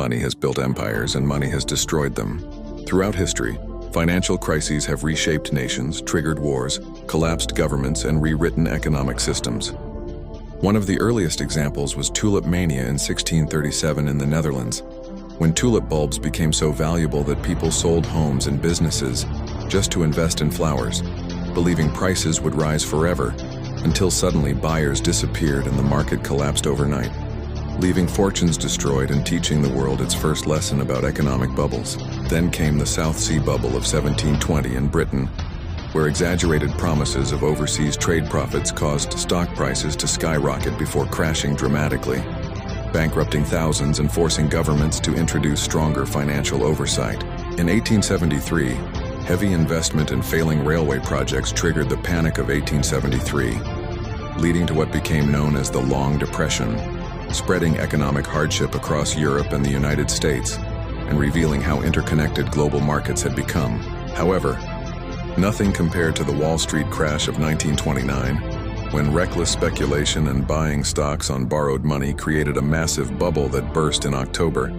Money has built empires and money has destroyed them. Throughout history, financial crises have reshaped nations, triggered wars, collapsed governments, and rewritten economic systems. One of the earliest examples was tulip mania in 1637 in the Netherlands, when tulip bulbs became so valuable that people sold homes and businesses just to invest in flowers, believing prices would rise forever, until suddenly buyers disappeared and the market collapsed overnight, leaving fortunes destroyed and teaching the world its first lesson about economic bubbles. Then came the South Sea Bubble of 1720 in Britain, where exaggerated promises of overseas trade profits caused stock prices to skyrocket before crashing dramatically, bankrupting thousands and forcing governments to introduce stronger financial oversight. In 1873, heavy investment in failing railway projects triggered the Panic of 1873, leading to what became known as the Long Depression, spreading economic hardship across Europe and the United States, and revealing how interconnected global markets had become. However, nothing compared to the Wall Street crash of 1929, when reckless speculation and buying stocks on borrowed money created a massive bubble that burst in October,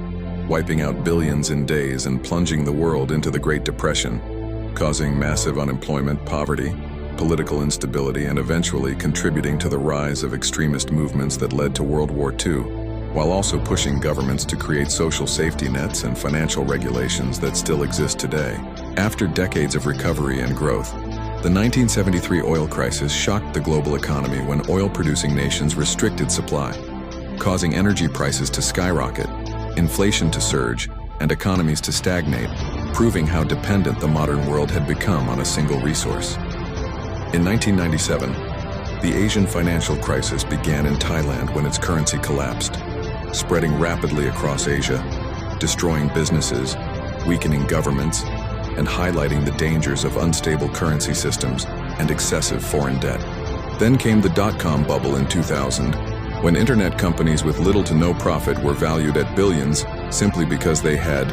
wiping out billions in days and plunging the world into the Great Depression, causing massive unemployment, poverty, political instability, and eventually contributing to the rise of extremist movements that led to World War II, while also pushing governments to create social safety nets and financial regulations that still exist today. After decades of recovery and growth, the 1973 oil crisis shocked the global economy when oil-producing nations restricted supply, causing energy prices to skyrocket, inflation to surge, and economies to stagnate, proving how dependent the modern world had become on a single resource. In 1997, the Asian financial crisis began in Thailand when its currency collapsed, spreading rapidly across Asia, destroying businesses, weakening governments, and highlighting the dangers of unstable currency systems and excessive foreign debt. Then came the dot-com bubble in 2000, when internet companies with little to no profit were valued at billions simply because they had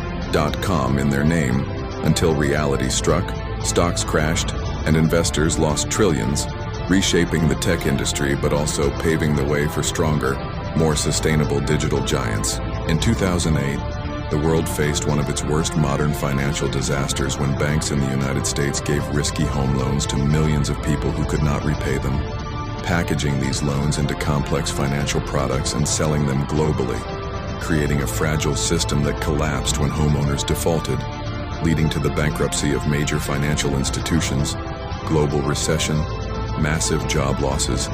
.com in their name, until reality struck, stocks crashed, and investors lost trillions, reshaping the tech industry but also paving the way for stronger, more sustainable digital giants. In 2008, the world faced one of its worst modern financial disasters when banks in the United States gave risky home loans to millions of people who could not repay them, packaging these loans into complex financial products and selling them globally, creating a fragile system that collapsed when homeowners defaulted, leading to the bankruptcy of major financial institutions, global recession, massive job losses,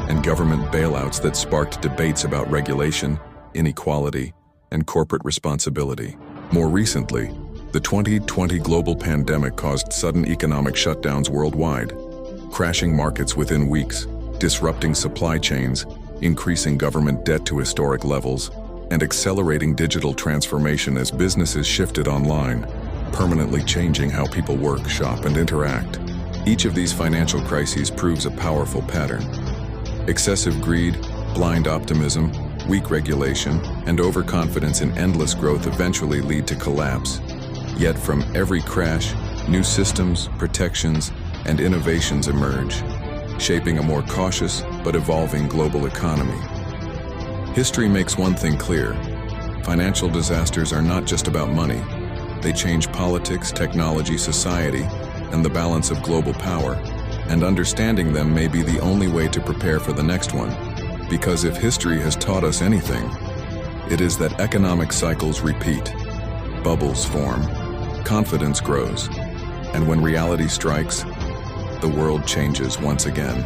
and government bailouts that sparked debates about regulation, inequality, and corporate responsibility. More recently, the 2020 global pandemic caused sudden economic shutdowns worldwide, crashing markets within weeks, disrupting supply chains, increasing government debt to historic levels, and accelerating digital transformation as businesses shifted online, permanently changing how people work, shop, and interact. Each of these financial crises proves a powerful pattern. Excessive greed, blind optimism, weak regulation, and overconfidence in endless growth eventually lead to collapse. Yet from every crash, new systems, protections, and innovations emerge, shaping a more cautious but evolving global economy. History makes one thing clear: financial disasters are not just about money. They change politics, technology, society, and the balance of global power, and understanding them may be the only way to prepare for the next one. Because if history has taught us anything, it is that economic cycles repeat, bubbles form, confidence grows, and when reality strikes, the world changes once again.